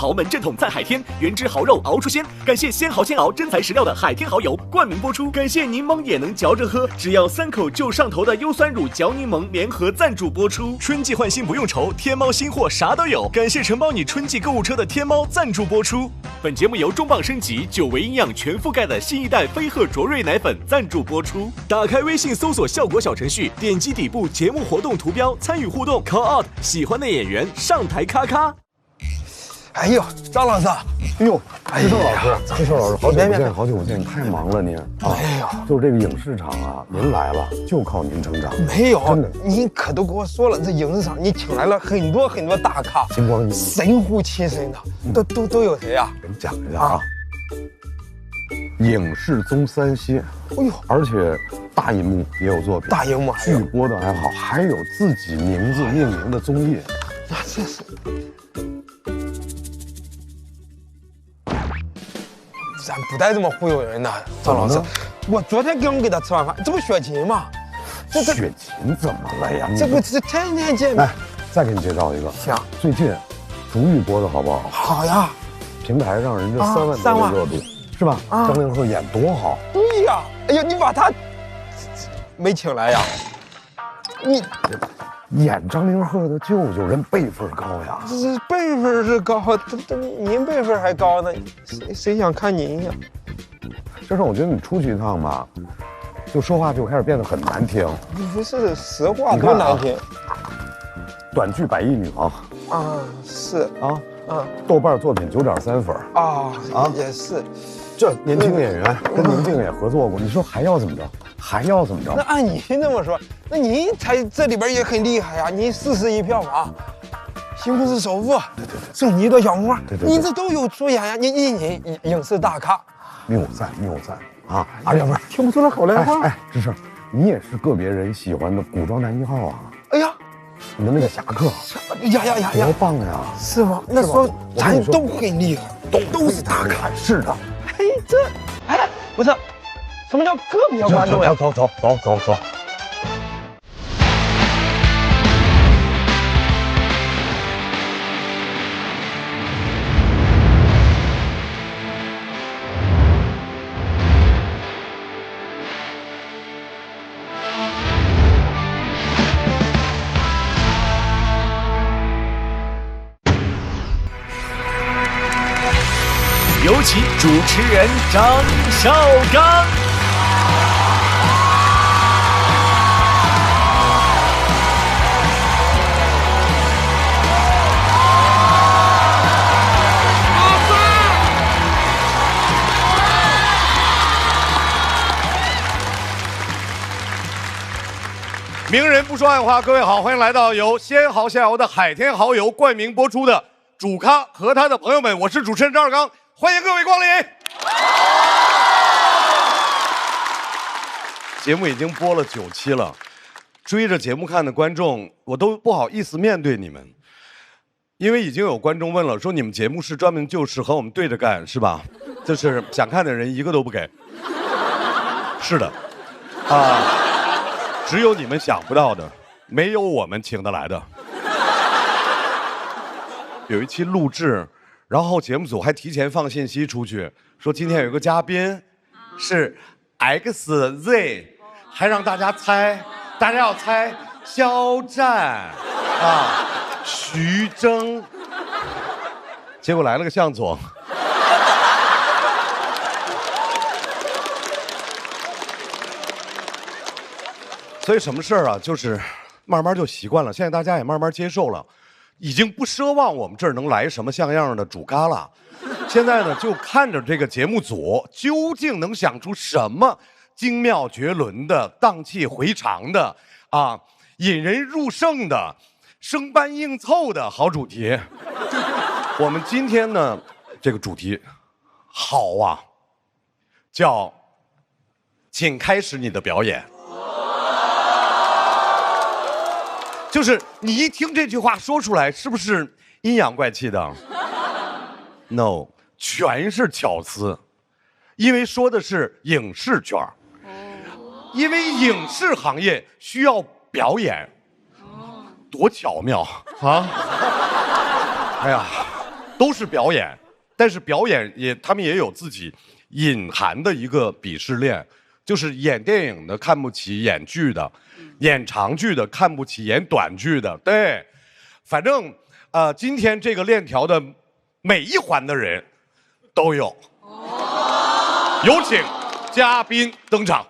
豪门正统在海天，原汁豪肉熬出鲜。感谢鲜蚝鲜熬真材实料的海天蚝油冠名播出。感谢柠檬也能嚼着喝，只要3口就上头的优酸乳嚼柠檬联合赞助播出。春季换新不用愁，天猫新货啥都有。感谢承包你春季购物车的天猫赞助播出。本节目由重磅升级9维营养全覆盖的新一代飞鹤卓瑞奶粉赞助播出。打开微信搜索效果小程序，点击底部节目活动图标参与互动 ，call out 喜欢的演员上台咔咔。哎呦，张老师，哎呦，志胜老师，志胜老师，好久不见，好久不见，你太忙了您啊！哎呦，就是这个影视场啊，您来了就靠您成长。没有，真的，您可都跟我说了，这影视场你请来了很多大咖，金光，神乎其神的，都有谁呀？给你讲一下啊。影视综3栖，哎呦，而且大银幕也有作品，大荧幕剧播的还好，还有自己名字命名的综艺。那这是。咱不带这么忽悠人的，张老师。我昨天刚给他吃完饭，这不雪琴吗？这雪琴怎么了呀？这不是天天见面。哎，再给你介绍一个。行。最近，逐玉播的好不好？好呀。平台上人家3万多的热度，是吧？张凌赫演多好。对呀。哎呀，你把他没请来呀？你。演张凌赫的舅舅，人辈分高呀。这辈分是高，您辈分还高呢，谁想看您呀？这事我觉得你出去一趟吧，就说话就开始变得很难听。不是实话多难听。短剧100亿女王啊，是啊，豆瓣作品9.3分啊，也是。这年轻演员跟宁静也合作过，你说还要怎么着？还要怎么着？那按您这么说，那您才这里边也很厉害呀！您40亿票房，西红柿首富，对，正极的小红花，对，您这都有出演呀！您影视大咖，谬赞啊！哎呀，不是，听不出来好赖话。哎，志胜，你也是个别人喜欢的古装男1号啊！哎呀，你的那个侠客，呀，多棒呀！是吗？那说咱都很厉害，都是大咖。是的。哎，不是，什么叫个别观众呀？走。有请主持人张绍刚。名人不说暗话，各位好，欢迎来到由鲜蚝鲜熬的海天蚝油冠名播出的主咖和他的朋友们，我是主持人张绍刚，欢迎各位光临。节目已经播了9期了，追着节目看的观众，我都不好意思面对你们，因为已经有观众问了，说你们节目是专门就是和我们对着干是吧？就是想看的人一个都不给。是的，只有你们想不到的，没有我们请得来的。有一期录制，然后节目组还提前放信息出去，说今天有一个嘉宾是 XZ， 还让大家猜，大家要猜肖战徐峥，结果来了个向总。所以什么事儿啊，就是慢慢就习惯了，现在大家也慢慢接受了，已经不奢望我们这儿能来什么像样的主咖了。现在呢，就看着这个节目组究竟能想出什么精妙绝伦的、荡气回肠的引人入胜的、生搬硬凑的好主题。我们今天呢，这个主题好啊，叫请开始你的表演。就是你一听这句话说出来，是不是阴阳怪气的 ？No， 全是巧思，因为说的是影视圈，因为影视行业需要表演，多巧妙啊！哎呀，都是表演，但是表演他们也有自己隐含的一个鄙视链，就是演电影的看不起演剧的，演长剧的看不起演短剧的。对，反正今天这个链条的每一环的人都有。有请嘉宾登场。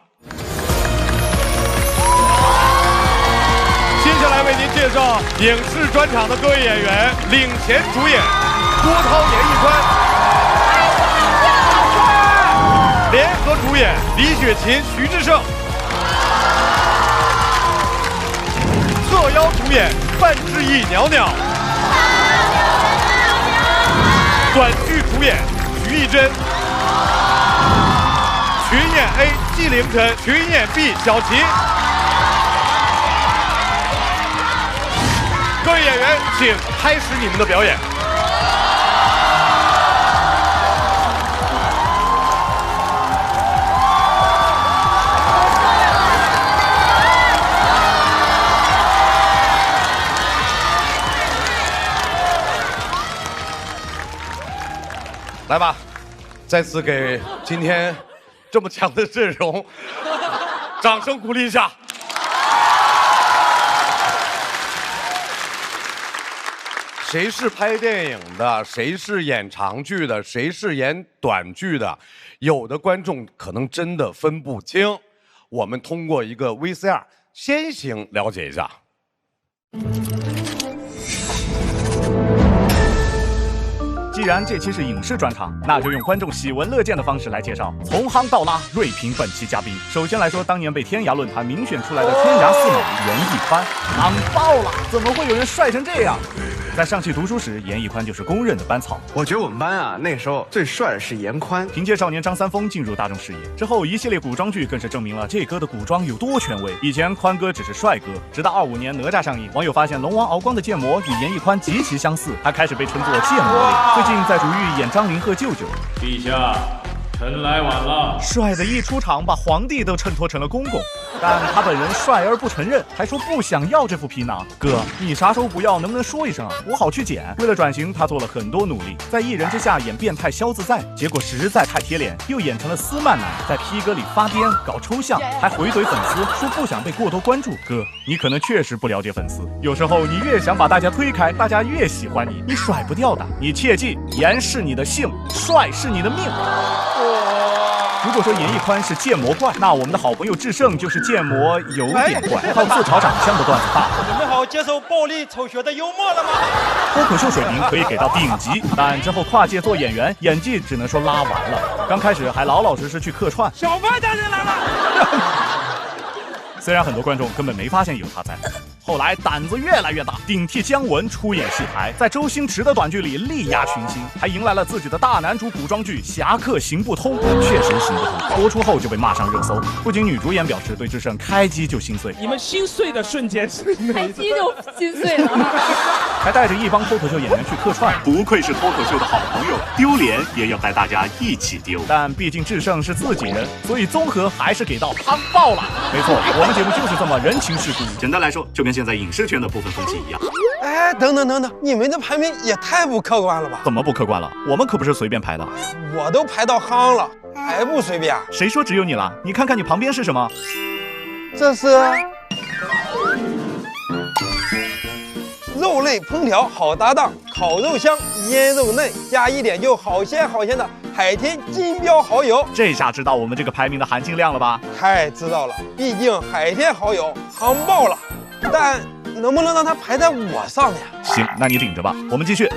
接下来为您介绍影视专场的各位演员，领衔主演郭涛、严屹宽，联合主演李雪琴、徐志胜，特邀主演范志毅、袅袅，短剧主演徐艺珍，群演 A 纪凌尘，群演 B 小齐。各位演员，请开始你们的表演。来吧，再次给今天这么强的阵容掌声鼓励一下。谁是拍电影的，谁是演长剧的，谁是演短剧的，有的观众可能真的分不清。我们通过一个 VCR 先行了解一下。既然这期是影视专场，那就用观众喜闻乐见的方式来介绍，从夯到拉，锐评本期嘉宾。首先来说，当年被天涯论坛民选出来的天涯四美严屹宽，夯爆了！怎么会有人帅成这样？在上汽读书时，严屹宽就是公认的班草。我觉得我们班啊，那时候最帅的是严宽。凭借少年张三丰进入大众视野之后，一系列古装剧更是证明了这哥的古装有多权威。以前宽哥只是帅哥，直到25年哪吒上映，网友发现龙王敖光的建模与严屹宽极其相似，他开始被称作建模脸。最近在主狱演张凌赫舅舅。陛下，臣来晚了。帅的一出场，把皇帝都衬托成了公公。但他本人帅而不承认，还说不想要这副皮囊。哥，你啥时候不要？能不能说一声，我好去捡？为了转型，他做了很多努力，在一人之下演变态萧自在，结果实在太贴脸，又演成了斯曼男，在披哥里发癫搞抽象，还回怼粉丝说不想被过多关注。哥，你可能确实不了解粉丝，有时候你越想把大家推开，大家越喜欢你，你甩不掉的。你切记，颜是你的性，帅是你的命。如果说严屹宽是建模怪，那我们的好朋友智胜就是建模有点怪，靠自嘲长相的段子大。准备好接受暴力丑学的幽默了吗？脱口秀水平可以给到顶级，但之后跨界做演员，演技只能说拉完了。刚开始还老老实实去客串。小派大人来了。虽然很多观众根本没发现有他在，后来胆子越来越大，顶替姜文出演戏台，在周星驰的短剧里力压群星，还迎来了自己的大男主古装剧《侠客行不通》，确实行不通。播出后就被骂上热搜，不仅女主演表示对智胜开机就心碎，你们心碎的瞬间是开机就心碎了，还带着一帮脱口秀演员去客串，不愧是脱口秀的好朋友，丢脸也要带大家一起丢。但毕竟智胜是自己人，所以综合还是给到夯爆了。没错，我们节目就是这么人情世故。简单来说，就跟现在影视圈的部分风气一样。哎，等等，你们的排名也太不客观了吧？怎么不客观了？我们可不是随便排的。我都排到夯了，还不随便？谁说只有你了？你看看你旁边是什么？这是肉类烹调好搭档，烤肉香，腌肉嫩，加一点就好鲜好鲜的海天金标蚝油。这下知道我们这个排名的含金量了吧？太知道了，毕竟海天蚝油夯爆了，但能不能让它排在我上面？行，那你顶着吧。我们继续。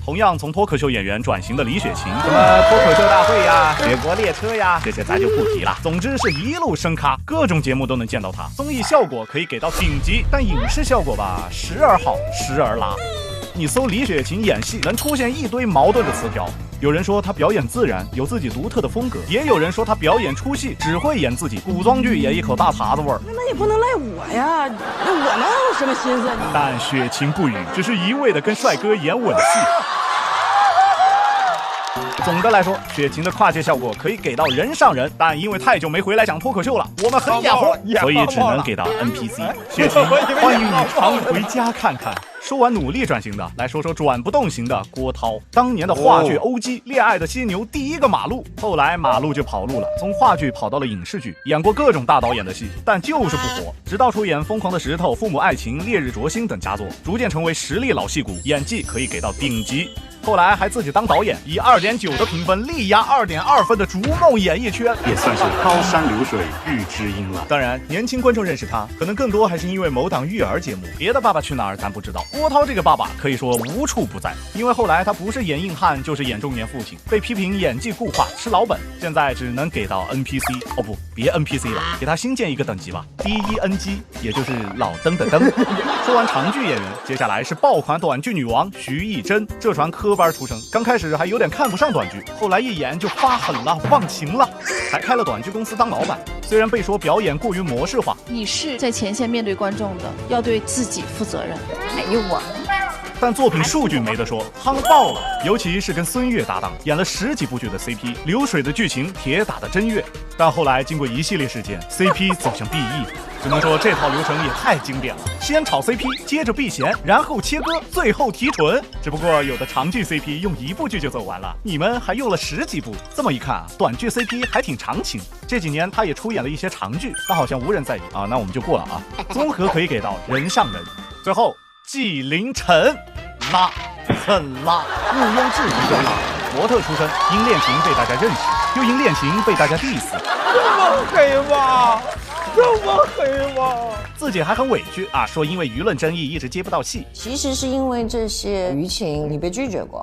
同样从脱口秀演员转型的李雪琴，什么脱口秀大会呀、雪国列车呀，这些咱就不提了。总之是一路升咖，各种节目都能见到她。综艺效果可以给到顶级，但影视效果吧，时而好，时而拉。你搜李雪琴演戏，能出现一堆矛盾的词条。有人说她表演自然，有自己独特的风格，也有人说她表演出戏，只会演自己，古装剧也一口大碴子味儿。那也不能赖我呀，那我能有什么心思？但雪琴不语，只是一味的跟帅哥演吻戏。总的来说，雪琴的跨界效果可以给到人上人，但因为太久没回来讲脱口秀了，我们很眼红，所以只能给到 NPC。雪琴，欢迎你常回家看看。说完努力转型的，来说说转不动型的郭涛。当年的话剧欧姬，恋爱的犀牛第一个马路，后来马路就跑路了，从话剧跑到了影视剧，演过各种大导演的戏，但就是不火。直到出演《疯狂的石头》《父母爱情》《烈日灼心》等佳作，逐渐成为实力老戏骨，演技可以给到顶级。后来还自己当导演，以2.9的评分力压2.2分的逐梦演艺圈，也算是高山流水遇知音了。当然，年轻观众认识他，可能更多还是因为某档育儿节目，别的《爸爸去哪儿》咱不知道。郭涛这个爸爸可以说无处不在，因为后来他不是演硬汉，就是演中年父亲，被批评演技固化，吃老本，现在只能给到 NPC。哦不，别 NPC 了，给他新建一个等级吧， D1NG， 也就是老登的登。说完长剧演员，接下来是爆款短剧女王徐艺珍，这传科班出身，刚开始还有点看不上短剧，后来一演就发狠了，忘情了，还开了短剧公司当老板。虽然被说表演过于模式化，你是在前线面对观众的，要对自己负责任。哎呦我。但作品数据没得说，夯爆了，尤其是跟孙越搭档，演了10几部剧的 CP， 流水的剧情，铁打的真越。但后来经过一系列事件 ，CP 走向 BE， 只能说这套流程也太经典了，先炒 CP， 接着避嫌，然后切割，最后提纯。只不过有的长剧 CP 用1部剧就走完了，你们还用了10几部。这么一看啊，短剧 CP 还挺长情。这几年他也出演了一些长剧，但好像无人在意啊，那我们就过了啊。综合可以给到人上人。最后纪凌尘。拉，很拉，毋庸置疑的拉。模特出身，因恋情被大家认识，又因恋情被大家 diss。这么黑吗？这么黑吗？自己还很委屈啊，说因为舆论争议一直接不到戏。其实是因为这些舆情你被拒绝过。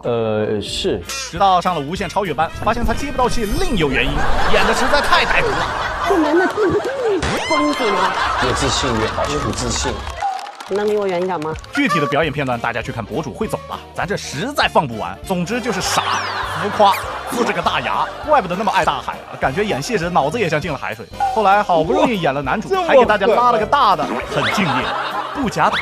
是。直到上了无线超越班，发现他接不到戏另有原因，演的实在太歹毒了。这男的疯子吗？越自信越好，越不自信。能离我远一点吗？具体的表演片段大家去看博主会走吧，咱这实在放不完。总之就是傻、浮夸、呲着个大牙，怪不得那么爱大海啊，感觉演戏时脑子也像进了海水。后来好不容易演了男主，还给大家拉了个大的，很敬业，不假打，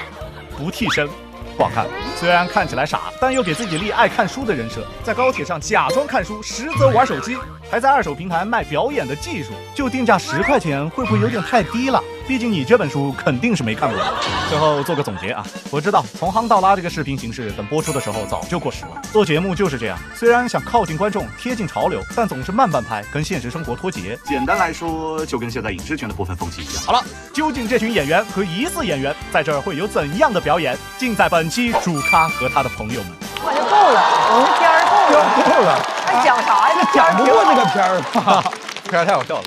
不替身。不好看，虽然看起来傻，但又给自己立爱看书的人设，在高铁上假装看书，实则玩手机，还在二手平台卖表演的技术，就定价10块钱，会不会有点太低了？毕竟你这本书肯定是没看过的。最后做个总结啊，我知道从夯到拉这个视频形式，等播出的时候早就过时了。做节目就是这样，虽然想靠近观众，贴近潮流，但总是慢半拍，跟现实生活脱节。简单来说，就跟现在影视圈的部分风气一样。好了，究竟这群演员和疑似演员在这儿会有怎样的表演？尽在本期主咖和他的朋友们。我就够了，我们片儿够了，还讲啥呀？讲不过这个片儿吧？片儿太好笑了。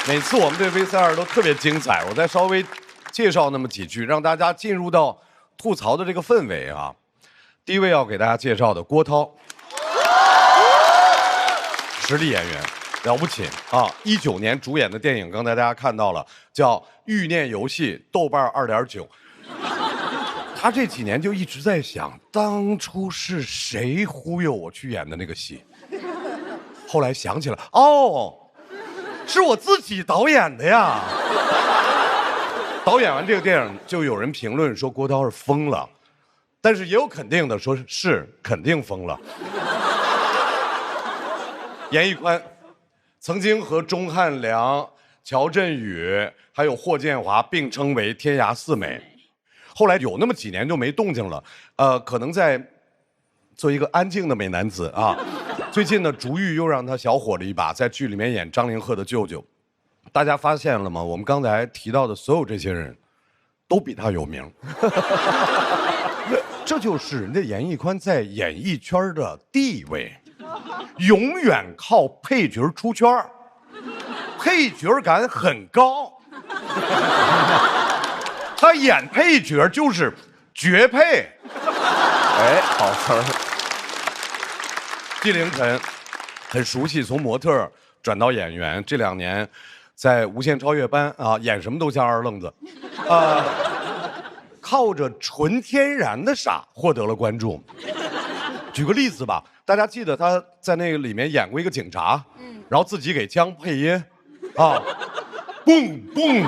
每次我们这 VCR 都特别精彩，我再稍微介绍那么几句，让大家进入到吐槽的这个氛围啊。第一位要给大家介绍的郭涛，实力演员，了不起啊！19年主演的电影，刚才大家看到了，叫《欲念游戏》，豆瓣2.9。他这几年就一直在想，当初是谁忽悠我去演的那个戏？后来想起来，哦。是我自己导演的呀！导演完这个电影，就有人评论说郭涛是疯了，但是也有肯定的，说是肯定疯了。严屹宽曾经和钟汉良、乔振宇还有霍建华并称为天涯4美，后来有那么几年就没动静了，可能在做一个安静的美男子啊。最近呢，竹玉又让他小火了一把，在剧里面演张凌赫的舅舅。大家发现了吗？我们刚才提到的所有这些人，都比他有名。这就是人家严屹宽在演艺圈的地位，永远靠配角出圈，配角感很高。他演配角就是绝配。哎，好词儿。纪凌尘很熟悉，从模特转到演员，这2年在无限超越班啊，演什么都像二愣子，靠着纯天然的傻获得了关注。举个例子吧，大家记得他在那个里面演过一个警察，然后自己给枪配音，啊，蹦蹦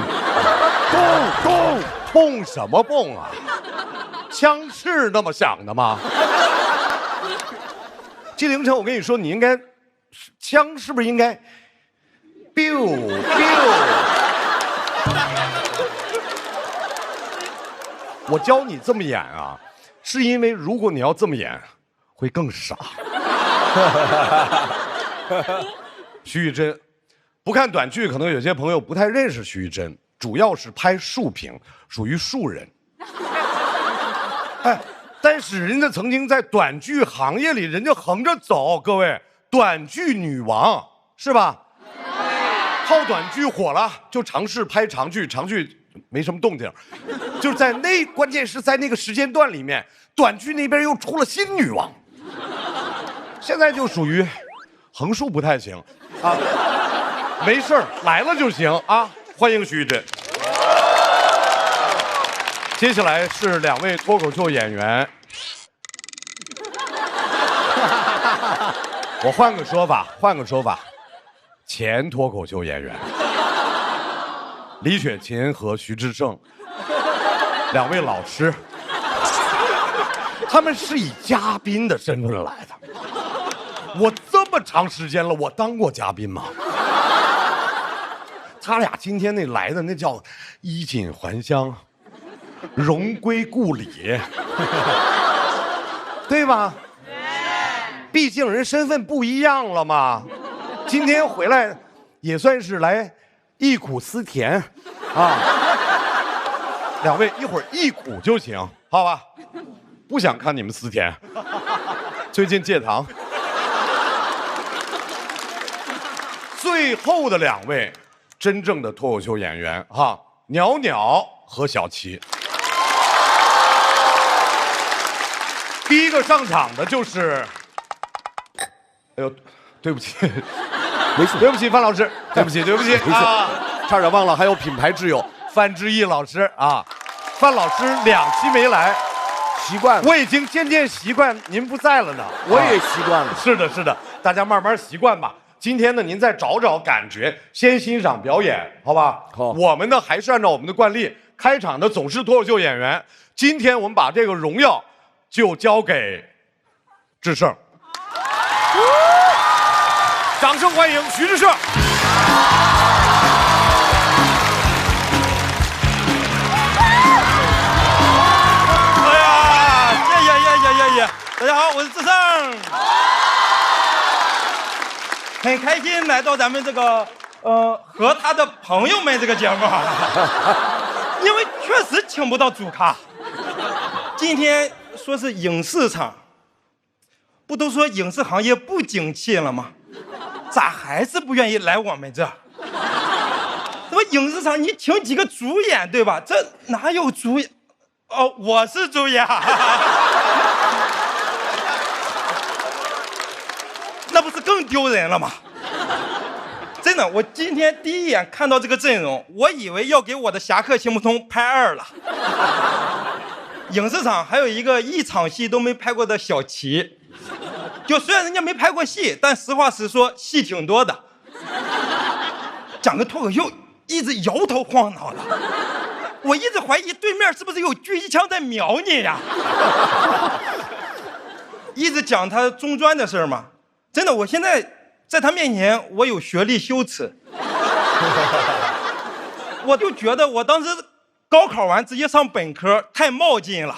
蹦蹦蹦什么蹦啊？枪是那么响的吗？纪凌尘，我跟你说，你应该，枪是不是应该 biu。我教你这么演啊，是因为如果你要这么演，会更傻。徐玉珍，不看短剧，可能有些朋友不太认识徐玉珍，主要是拍竖屏，属于竖人。哎，但是人家曾经在短剧行业里，人家横着走，各位，短剧女王是吧？靠短剧火了，就尝试拍长剧，长剧没什么动静，就是在关键是在那个时间段里面，短剧那边又出了新女王，现在就属于横竖不太行啊，没事儿来了就行啊，欢迎徐震。接下来是两位脱口秀演员，我换个说法，前脱口秀演员李雪琴和徐志胜，两位老师，他们是以嘉宾的身份来的。我这么长时间了，我当过嘉宾吗？他俩今天那来的那叫衣锦还乡。荣归故里，对吧？毕竟人身份不一样了嘛。今天回来也算是来忆苦思甜啊。两位一会儿忆苦就行，好吧？不想看你们思甜。最近戒糖。最后的两位真正的脱口秀演员哈，袅袅和小齐。第一个上场的就是，哎呦，对不起，没事，对不起，范老师，对不起啊，差点忘了还有品牌挚友范志毅老师啊，范老师2期没来，习惯了，我已经渐渐习惯您不在了呢，我也习惯了，是的，大家慢慢习惯吧。今天呢，您再找找感觉，先欣赏表演，好吧？好，我们呢还是按照我们的惯例，开场的总是脱口秀演员，今天我们把这个荣耀。就交给志胜，掌声欢迎徐志胜。哎呀，谢，大家好，我是志胜，很开心来到咱们这个和他的朋友们这个节目，因为确实请不到主咖，今天。说是影视场，不都说影视行业不景气了吗？咋还是不愿意来我们这？那么影视场你请几个主演对吧？这哪有主演？哦，我是主演，那不是更丢人了吗？真的，我今天第一眼看到这个阵容，我以为要给我的《侠客行不通》拍2了。影视场还有一个一场戏都没拍过的小齐，就虽然人家没拍过戏，但实话实说，戏挺多的。讲个脱口秀，一直摇头晃脑的，我一直怀疑对面是不是有狙击枪在瞄你呀？一直讲他中专的事儿嘛，真的，我现在在他面前，我有学历羞耻，我就觉得我当时。高考完直接上本科太冒进了。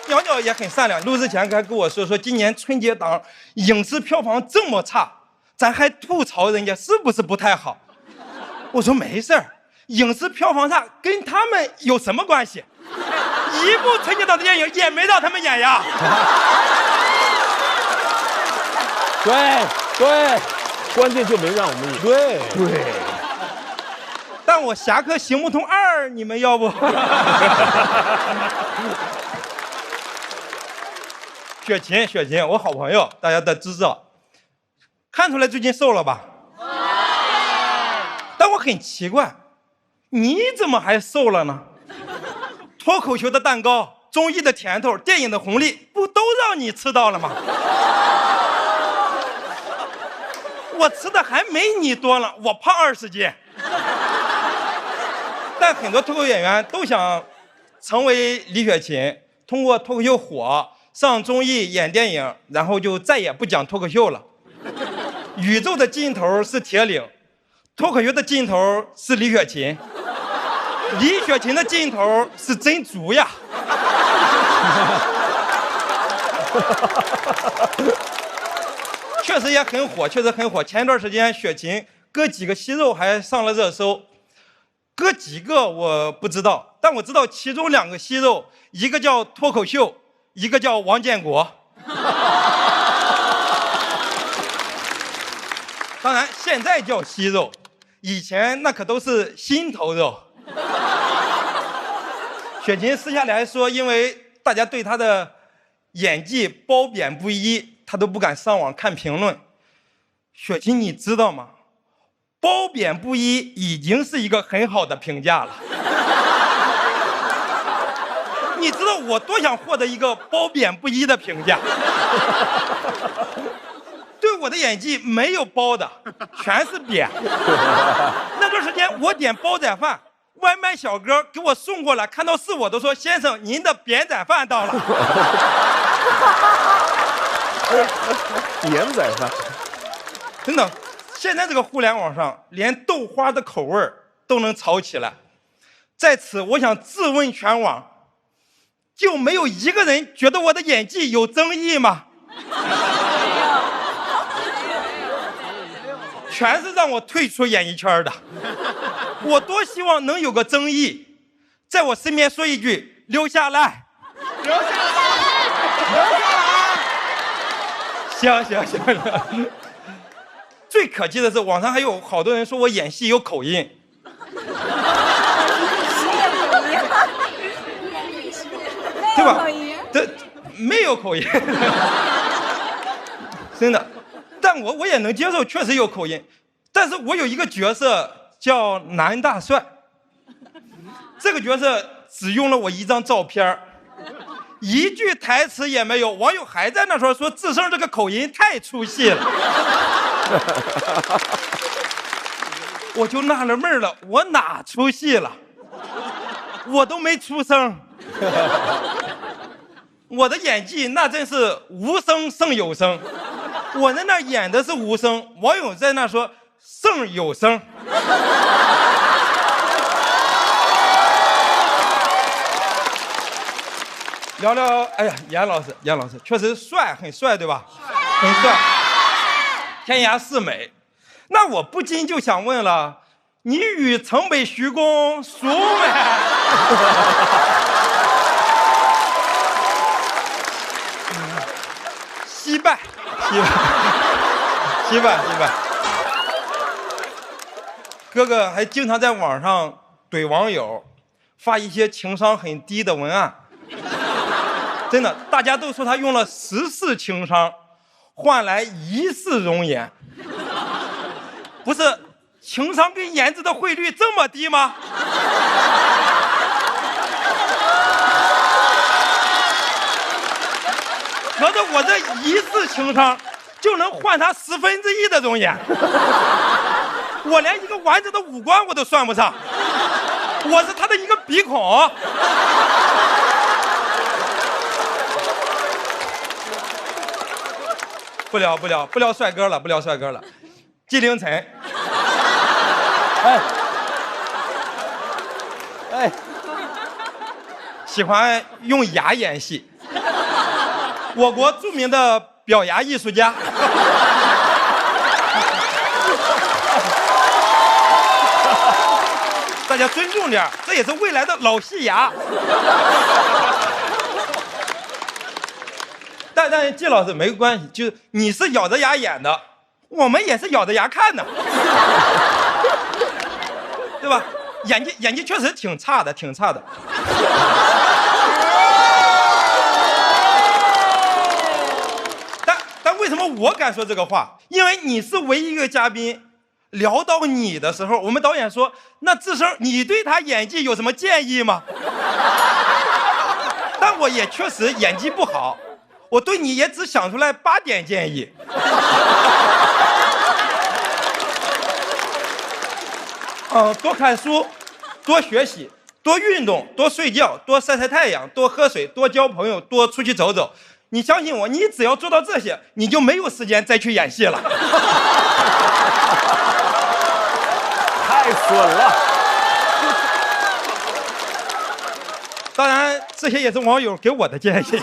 袅袅也很善良，录之前还跟我说今年春节档影视票房这么差，咱还吐槽人家是不是不太好？我说没事儿，影视票房差跟他们有什么关系？一部春节档的电影也没让他们演呀。对。关键就没让我们演。对，但我《侠客行不通2》，你们要不？雪琴，我好朋友，大家都知道。看出来最近瘦了吧？但我很奇怪，你怎么还瘦了呢？脱口秀的蛋糕、综艺的甜头、电影的红利，不都让你吃到了吗？我吃的还没你多了，我胖20斤。但很多脱口秀演员都想成为李雪琴，通过脱口秀火，上综艺演电影，然后就再也不讲脱口秀了。宇宙的尽头是铁岭，脱口秀的尽头是李雪琴，李雪琴的尽头是珍珠呀。确实也很火，确实很火。前一段时间雪琴割几个息肉还上了热搜，割几个我不知道，但我知道其中2个息肉，一个叫脱口秀，一个叫王建国。当然现在叫息肉，以前那可都是心头肉。雪琴私下里还说，因为大家对她的演技褒贬不一，她都不敢上网看评论。雪琴，你知道吗？褒贬不一已经是一个很好的评价了。你知道我多想获得一个褒贬不一的评价？对我的演技没有褒的，全是贬。那段时间我点煲仔饭，外卖小哥给我送过来，看到是我都说：“先生，您的扁仔饭到了。”扁仔饭，真的，现在这个互联网上，连豆花的口味都能吵起来。在此，我想质问全网，就没有一个人觉得我的演技有争议吗？全是让我退出演艺圈的。我多希望能有个争议，在我身边说一句：“留下来，留下来，留下来。”行。最可气的是，网上还有好多人说我演戏有口音。对吧？这没有口音，真的。但我也能接受，确实有口音。但是我有一个角色叫男大帅，这个角色只用了我一张照片，一句台词也没有。网友还在那说智胜这个口音太出戏了。我就纳了闷了，我哪出戏了？我都没出声。我的演技那真是无声胜有声，我在那演的是无声，网友在那说胜有声。聊聊，哎呀，严老师确实帅，很帅，对吧？很帅，天涯四美。那我不禁就想问了，你与城北徐公孰美？惜败。哥哥还经常在网上怼网友，发一些情商很低的文案。真的，大家都说他用了14情商换来1世容颜。不是，情商跟颜值的汇率这么低吗？合着我这1世情商就能换他1/10的容颜，我连一个完整的五官我都算不上，我是他的一个鼻孔。不聊帅哥了，纪凌尘。哎，喜欢用牙演戏。我国著名的表牙艺术家。大家尊重点，这也是未来的老戏牙。但季老师没关系，就是你是咬着牙演的，我们也是咬着牙看的，对吧？演技确实挺差的。但为什么我敢说这个话？因为你是唯一一个嘉宾，聊到你的时候，我们导演说：“那智胜，你对他演技有什么建议吗？”但我也确实演技不好，我对你也只想出来8点建议。多看书，多学习，多运动，多睡觉，多晒晒太阳，多喝水，多交朋友，多出去走走。你相信我，你只要做到这些，你就没有时间再去演戏了。太损了。当然，这些也是网友给我的建议。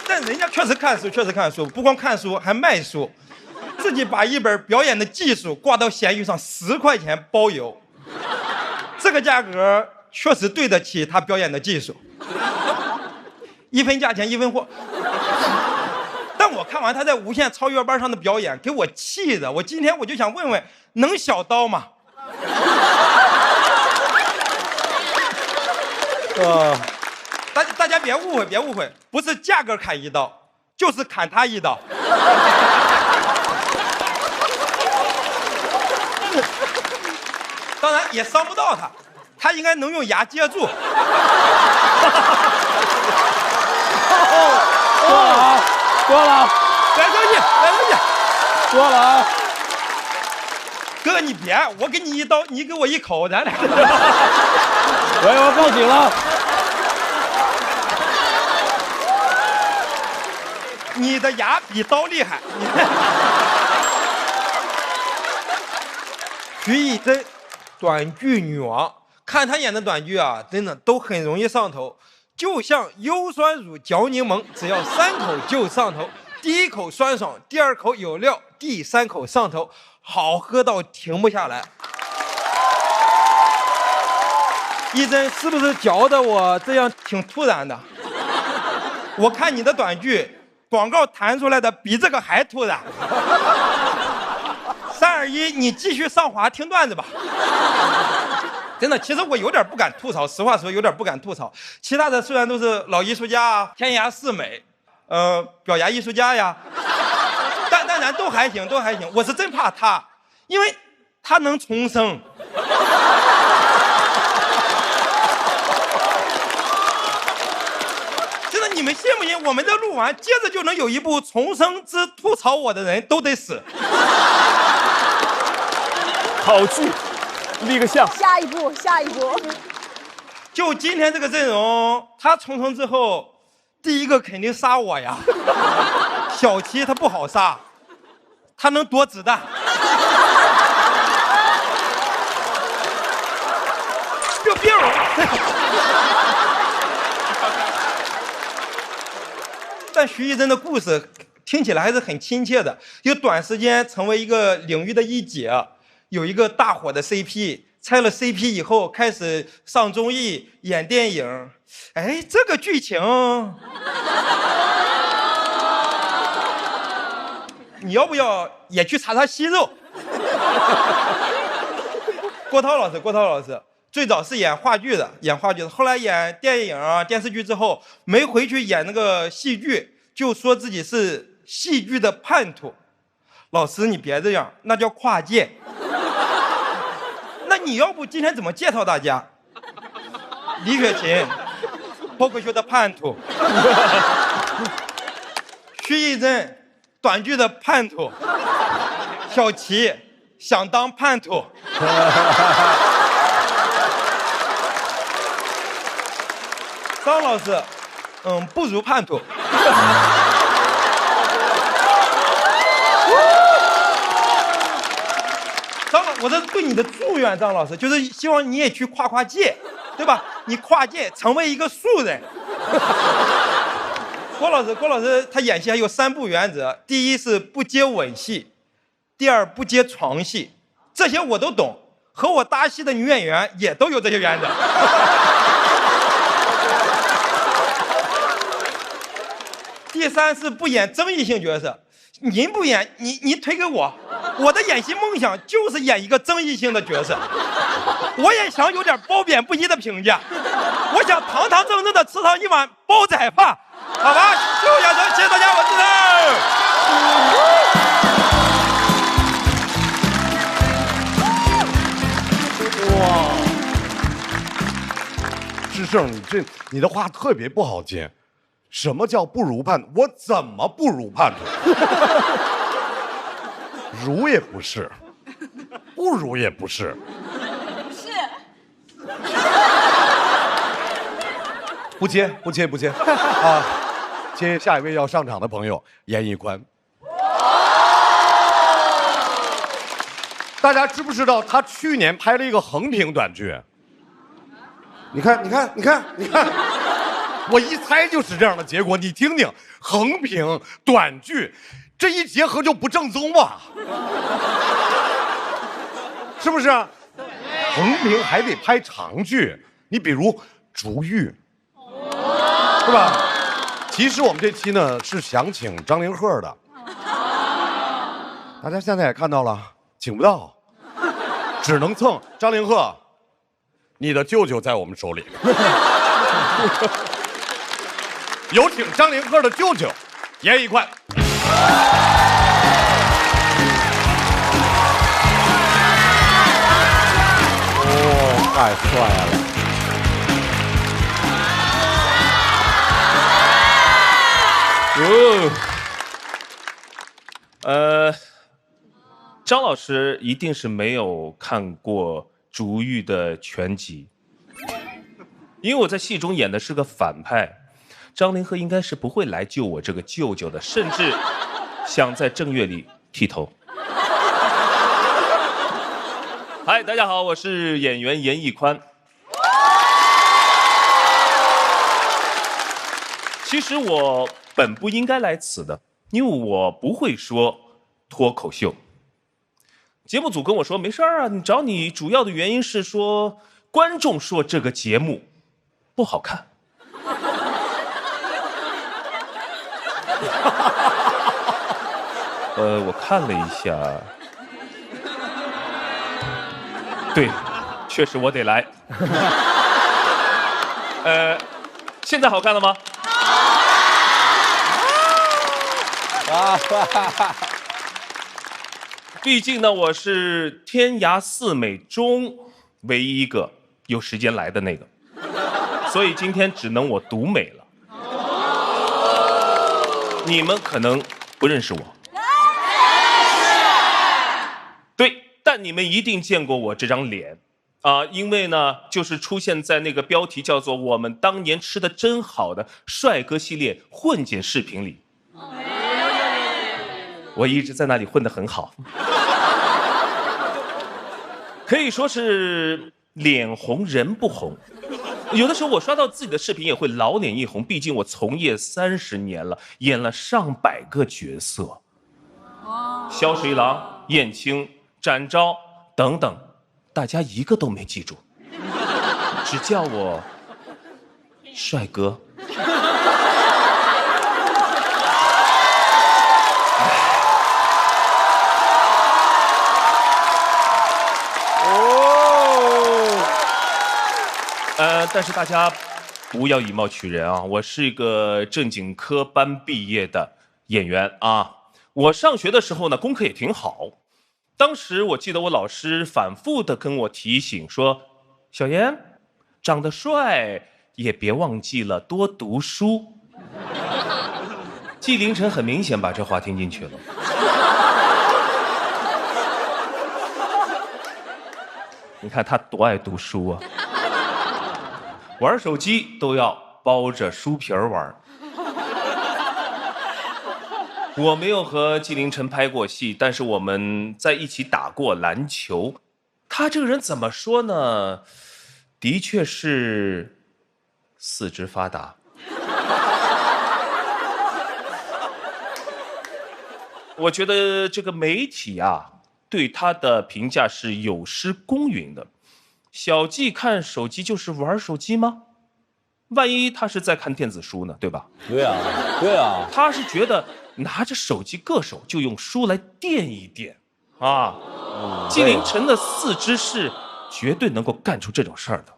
但人家确实看书，确实看书，不光看书，还卖书，自己把一本表演的技术挂到闲鱼上，10块钱包邮，这个价格确实对得起他表演的技术，1分价钱1分货。但我看完他在无限超越班上的表演，给我气的，我今天我就想问问，能小刀吗？大家别误会，别误会，不是价格砍1刀，就是砍他1刀。当然也伤不到他，他应该能用牙接住。多了，别生气，别生气，多了啊！哥哥你别，我给你1刀，你给我1口，咱俩。我要报警了。你的牙比刀厉害。徐艺珍，短剧女王，看她演的短剧啊，真的都很容易上头，就像优酸乳嚼柠檬，只要3口就上头。第1口酸爽，第2口有料，第3口上头，好喝到停不下来。艺珍是不是嚼的我这样挺突然的？我看你的短剧广告弹出来的比这个还突然。3、2、1，你继续上滑听段子吧。真的，其实我有点不敢吐槽，实话说有点不敢吐槽。其他的虽然都是老艺术家啊，天涯四美，表牙艺术家呀，但咱都还行，都还行。我是真怕他，因为他能重生。你们信不信？我们这录完，接着就能有一部重生之吐槽我的人都得死。好剧，立个像。下一步，下一步。就今天这个阵容，他重生之后，第一个肯定杀我呀。小齐他不好杀，他能躲子弹。但徐艺珍的故事听起来还是很亲切的，有短时间成为一个领域的一姐，有一个大火的 CP， 拆了 CP 以后开始上综艺演电影，哎，这个剧情，你要不要也去查查息肉？郭涛老师最早是演话剧的，后来演电影啊、电视剧之后，没回去演那个戏剧，就说自己是戏剧的叛徒。老师，你别这样，那叫跨界。那你要不今天怎么介绍大家？李雪琴，脱口秀的叛徒；徐艺珍，短剧的叛徒；小齐，想当叛徒。张老师，不如叛徒。我这是对你的祝愿，张老师，就是希望你也去跨界，对吧？你跨界成为一个素人。郭老师他演戏还有3不原则：第一是不接吻戏，第2不接床戏，这些我都懂。和我搭戏的女演员也都有这些原则。第3是不演争议性角色，您不演，你推给我，我的演戏梦想就是演一个争议性的角色，我也想有点褒贬不一的评价，我想堂堂正正的吃上一碗煲仔饭，好吧？最后养成，谢谢大家，我志胜，你的话特别不好接。什么叫不如叛徒？我怎么不如叛徒？如也不是，不如也不是。是。不接啊！接下一位要上场的朋友严屹宽。大家知不知道他去年拍了一个横屏短剧？你看，我一猜就是这样的结果。你听听，横屏短剧，这一结合就不正宗吧？是不是？横屏还得拍长剧，你比如《逐玉》，是吧？其实我们这期呢是想请张凌赫的，大家现在也看到了，请不到，只能蹭。张凌赫，你的舅舅在我们手里。有请张凌赫的舅舅严屹宽。哦，太帅了！张老师一定是没有看过《逐玉》的全集，因为我在戏中演的是个反派，张凌赫应该是不会来救我这个舅舅的，甚至想在正月里剃头。嗨，大家好，我是演员严屹宽。其实我本不应该来此的，因为我不会说脱口秀。节目组跟我说没事啊，你找你主要的原因是说观众说这个节目不好看。我看了一下，对，确实我得来。现在好看了吗？毕竟呢，我是天涯四美中唯一一个有时间来的那个，所以今天只能我独美了。你们可能不认识我，对，但你们一定见过我这张脸啊，因为呢，就是出现在那个标题叫做"我们当年吃的真好"的帅哥系列混剪视频里。我一直在那里混得很好，可以说是脸红人不红。有的时候我刷到自己的视频也会老脸一红，毕竟我从业30年了，演了上百个角色，萧水郎、燕青、展昭等等，大家一个都没记住，只叫我帅哥。但是大家不要以貌取人啊！我是一个正经科班毕业的演员啊。我上学的时候呢，功课也挺好。当时我记得我老师反复的跟我提醒说：“小严，长得帅也别忘记了多读书。”纪凌尘很明显把这话听进去了。你看他多爱读书啊！玩手机都要包着书皮玩。我没有和纪凌尘拍过戏，但是我们在一起打过篮球。他这个人怎么说呢？的确是四肢发达。我觉得这个媒体啊，对他的评价是有失公允的。小纪看手机就是玩手机吗？万一他是在看电子书呢，对吧？对啊。他是觉得拿着手机硌手，就用书来垫一垫啊。纪凌尘的四肢是绝对能够干出这种事儿的。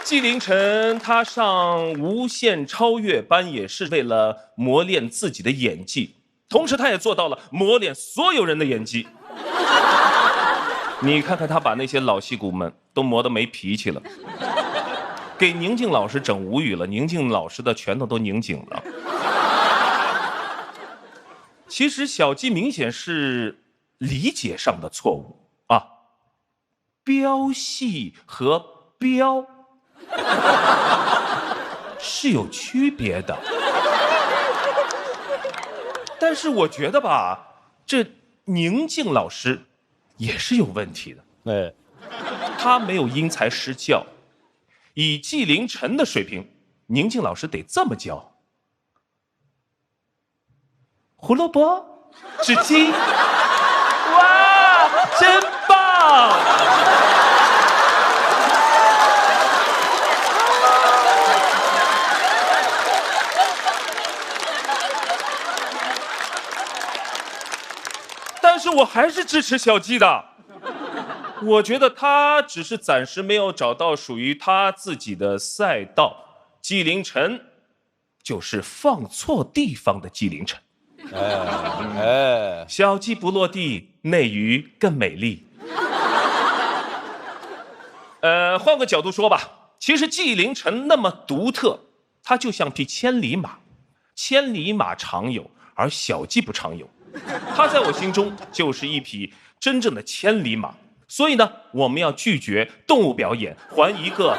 纪凌尘他上无限超越班也是为了磨练自己的演技，同时他也做到了磨练所有人的演技。你看看他把那些老戏骨们都磨得没脾气了，给宁静老师整无语了，宁静老师的拳头都拧紧了。其实小鸡明显是理解上的错误啊，飙戏和飙是有区别的。但是我觉得吧，这宁静老师也是有问题的。他没有因材施教，以纪凌尘的水平，宁静老师得这么教：胡萝卜，纸巾，哇，真棒！但是我还是支持小鸡的。我觉得他只是暂时没有找到属于他自己的赛道，纪凌尘就是放错地方的纪凌尘。小鸡不落地，内娱更美丽。换个角度说吧，其实纪凌尘那么独特，他就像匹千里马，千里马常有，而小鸡不常有。他在我心中就是一匹真正的千里马。所以呢，我们要拒绝动物表演，还一个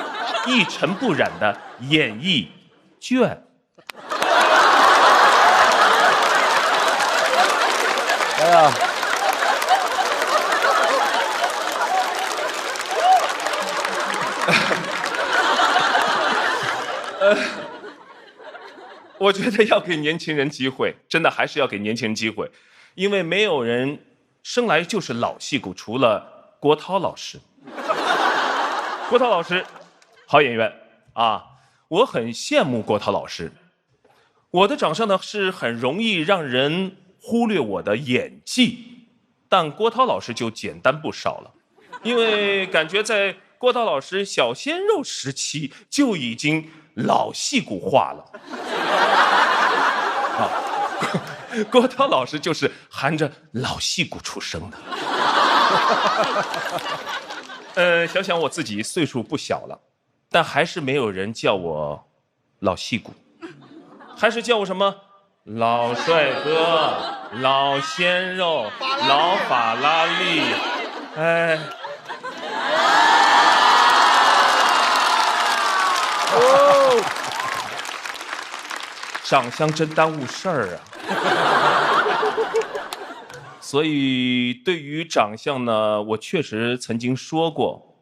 一尘不染的演艺卷。哎呀，我觉得要给年轻人机会，真的还是要给年轻人机会，因为没有人生来就是老戏骨，除了郭涛老师。郭涛老师好演员啊，我很羡慕郭涛老师。我的长相呢是很容易让人忽略我的演技，但郭涛老师就简单不少了，因为感觉在郭涛老师小鲜肉时期就已经老戏骨化了。郭涛老师就是含着老戏骨出生的。想想我自己岁数不小了，但还是没有人叫我老戏骨，还是叫我什么老帅哥、老鲜肉、老法拉利。哎，哦，长相真耽误事儿啊。所以对于长相呢，我确实曾经说过，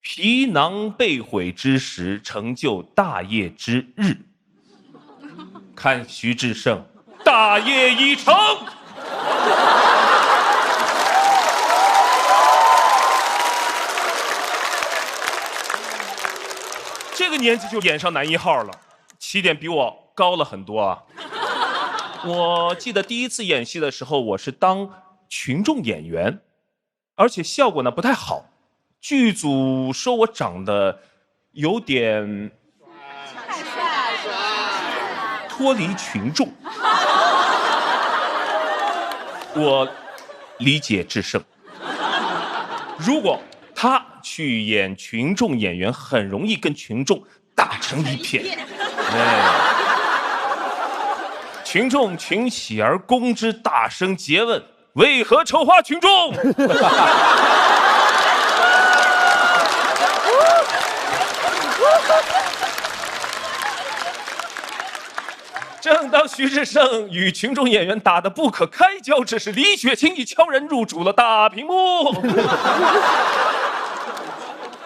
皮囊被毁之时，成就大业之日。看徐志胜，大业已成。这个年纪就演上男一号了，起点比我高了很多啊。我记得第一次演戏的时候，我是当群众演员，而且效果呢不太好，剧组说我长得有点脱离群众。我理解志胜，如果他去演群众演员，很容易跟群众打成一片。群众群起而攻之，大声诘问：为何丑化群众？正当徐志胜与群众演员打得不可开交之时，李雪琴已悄然入主了大屏幕。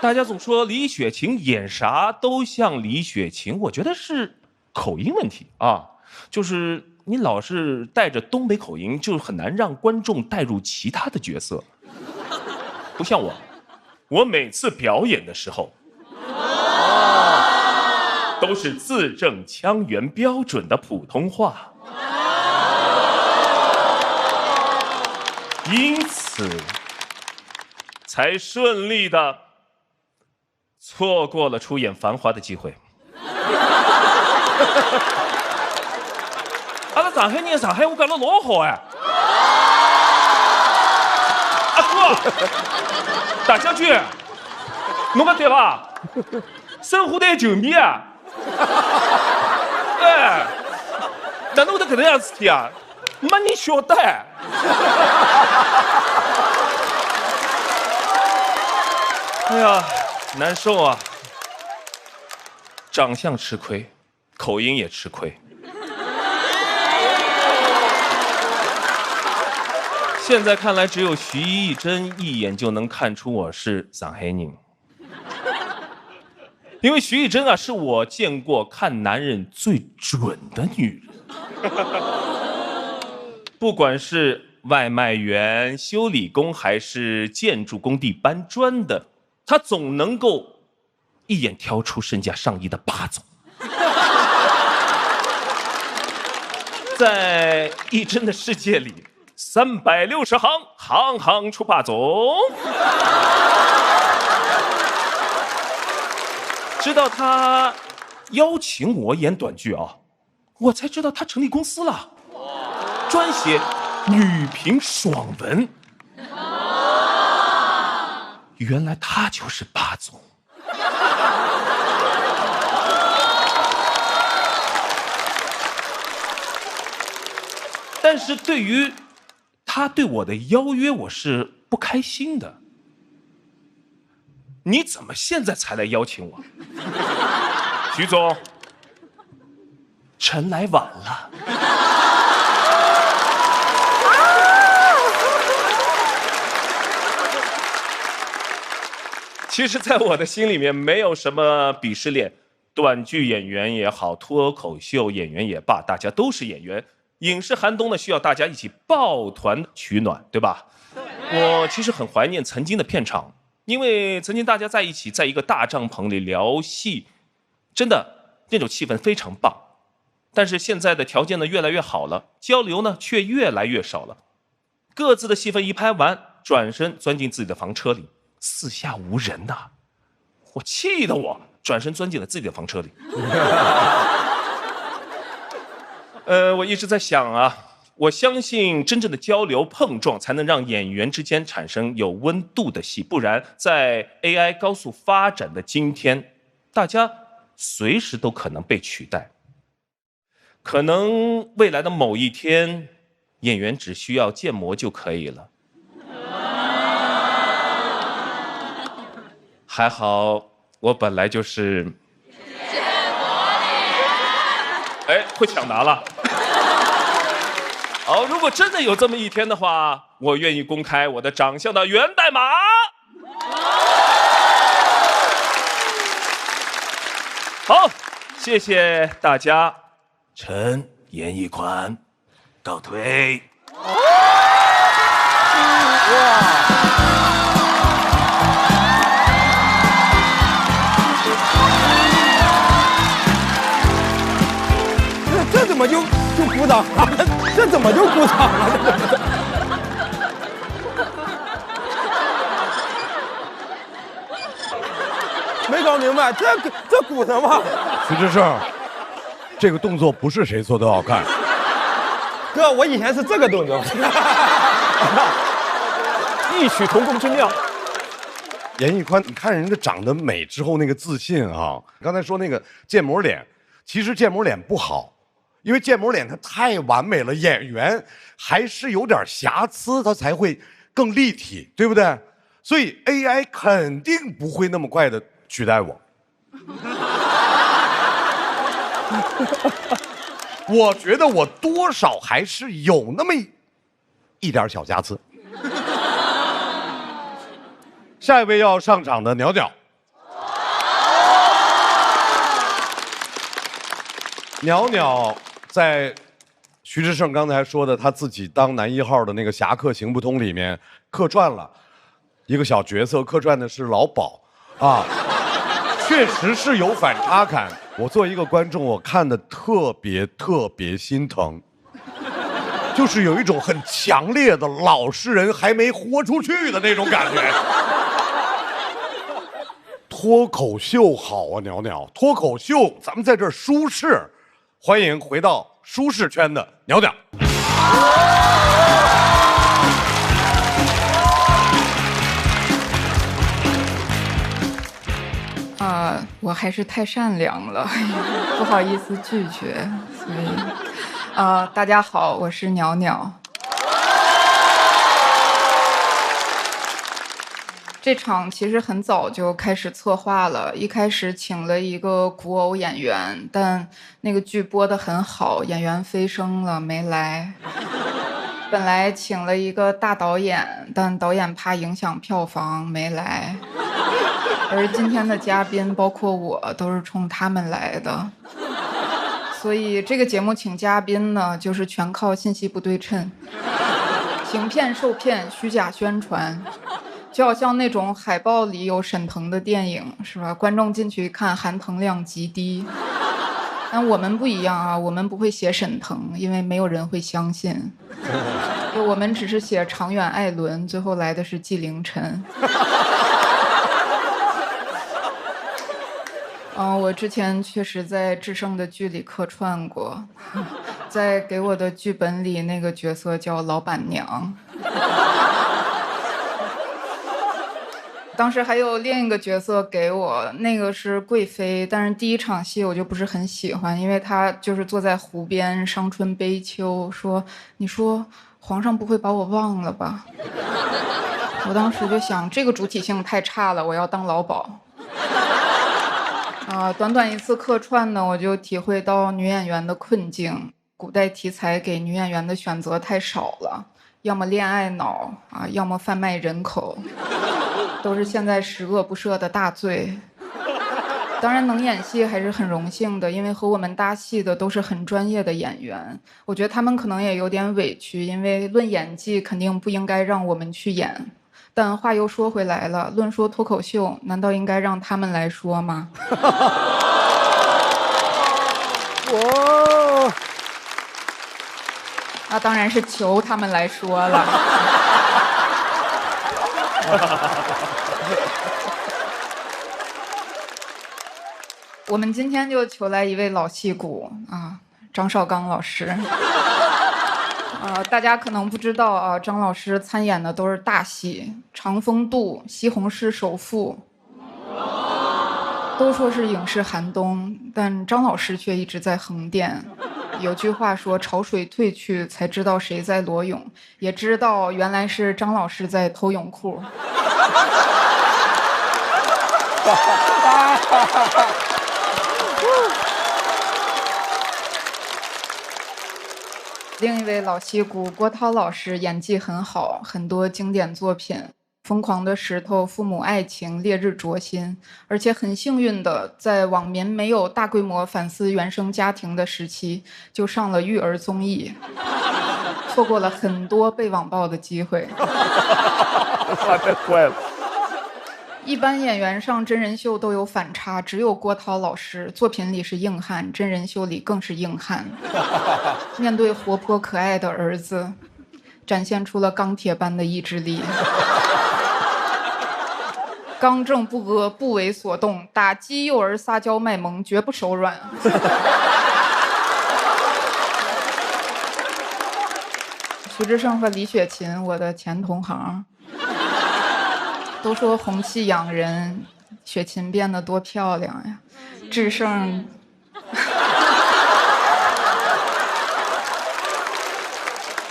大家总说李雪琴演啥都像李雪琴，我觉得是口音问题啊。就是你老是带着东北口音，就很难让观众带入其他的角色。不像我每次表演的时候，都是字正腔圆标准的普通话，因此才顺利的错过了出演《繁华》的机会。阿拉上海人上海话讲得老好哎！阿哥，大将军，侬讲对吧？生活在球迷啊！哎，哪能会得搿能样事体啊？妈你晓得？哎呀，难受啊！长相吃亏，口音也吃亏。现在看来，只有徐艺珍一眼就能看出我是上海人，因为徐艺珍啊，是我见过看男人最准的女人。不管是外卖员、修理工，还是建筑工地搬砖的，她总能够一眼挑出身价上亿的霸总。在艺珍的世界里，360行，行行出霸总。直到他邀请我演短剧啊，我才知道他成立公司了，专写女频爽文。原来他就是霸总。但是对于他对我的邀约，我是不开心的。你怎么现在才来邀请我？徐总，臣来晚了。其实在我的心里面没有什么鄙视链，短剧演员也好，脱口秀演员也罢，大家都是演员。影视寒冬呢，需要大家一起抱团取暖，对吧？我其实很怀念曾经的片场，因为曾经大家在一起，在一个大帐篷里聊戏，真的那种气氛非常棒。但是现在的条件呢越来越好了，交流呢却越来越少了。各自的戏份一拍完，转身钻进自己的房车里，四下无人呐！我气得我转身钻进了自己的房车里。我一直在想啊，我相信真正的交流碰撞才能让演员之间产生有温度的戏，不然在 AI 高速发展的今天，大家随时都可能被取代。可能未来的某一天，演员只需要建模就可以了。还好我本来就是会抢答了。好，如果真的有这么一天的话，我愿意公开我的长相的源代码。好，谢谢大家，臣严屹宽告退。这怎么就鼓掌了？这怎么就鼓掌了？没搞明白，这鼓什么？徐志胜，这个动作不是谁做都好看。哥，我以前是这个动作。异曲同工之妙。严屹宽，你看人家长得美之后那个自信啊！刚才说那个建模脸，其实建模脸不好，因为建模脸它太完美了，演员还是有点瑕疵，它才会更立体，对不对？所以 AI 肯定不会那么快的取代我。我觉得我多少还是有那么一点小瑕疵。下一位要上场的鸟鸟，鸟鸟在徐志胜刚才说的他自己当男一号的那个《侠客行不通》里面客串了一个小角色，客串的是老鸨啊，确实是有反差感。我作为一个观众，我看的特别心疼，就是有一种很强烈的老实人还没豁出去的那种感觉。脱口秀好啊，鸟鸟，脱口秀咱们在这儿舒适，欢迎回到舒适圈的鸟鸟。我还是太善良了，不好意思拒绝，所以大家好，我是袅袅。这场其实很早就开始策划了，一开始请了一个古偶演员，但那个剧播得很好，演员飞升了没来。本来请了一个大导演，但导演怕影响票房没来。而今天的嘉宾包括我都是冲他们来的，所以这个节目请嘉宾呢，就是全靠信息不对称，行骗受骗，虚假宣传。就好像那种海报里有沈腾的电影是吧？观众进去一看含腾量极低。但我们不一样啊，我们不会写沈腾，因为没有人会相信。就我们只是写长远爱伦，最后来的是纪凌尘。我之前确实在智胜的剧里客串过，在给我的剧本里那个角色叫老板娘。当时还有另一个角色给我，那个是贵妃，但是第一场戏我就不是很喜欢，因为她就是坐在湖边伤春悲秋，说你说皇上不会把我忘了吧？我当时就想这个主体性太差了，我要当老鸨。短短一次客串呢，我就体会到女演员的困境。古代题材给女演员的选择太少了，要么恋爱脑要么贩卖人口。都是现在十恶不赦的大罪。当然能演戏还是很荣幸的，因为和我们搭戏的都是很专业的演员，我觉得他们可能也有点委屈，因为论演技肯定不应该让我们去演，但话又说回来了，论说脱口秀难道应该让他们来说吗？那当然是求他们来说了。我们今天就求来一位老戏骨张绍刚老师。大家可能不知道张老师参演的都是大戏，《长风渡》《西红柿首富》，都说是影视寒冬，但张老师却一直在横店。有句话说潮水退去才知道谁在裸泳，也知道原来是张老师在偷泳裤。另一位老戏骨郭涛老师演技很好，很多经典作品《疯狂的石头》《父母爱情》《烈日灼心》，而且很幸运的在网民没有大规模反思原生家庭的时期就上了育儿综艺，错过了很多被网暴的机会。太坏了。一般演员上真人秀都有反差，只有郭涛老师作品里是硬汉，真人秀里更是硬汉。面对活泼可爱的儿子，展现出了钢铁般的意志力。刚正不阿，不为所动，打击幼儿撒娇卖萌，绝不手软。徐志胜和李雪琴，我的前同行。都说红气养人，雪琴变得多漂亮呀！志胜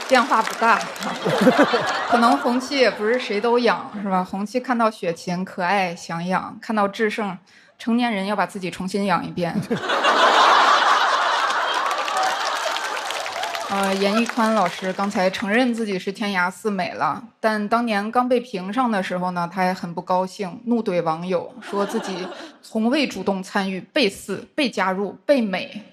变化不大，可能红气也不是谁都养，是吧？红气看到雪琴可爱想养，看到志胜成年人要把自己重新养一遍。严屹宽老师刚才承认自己是天涯四美了，但当年刚被评上的时候呢，他也很不高兴，怒怼网友，说自己从未主动参与被四、被加入、被美，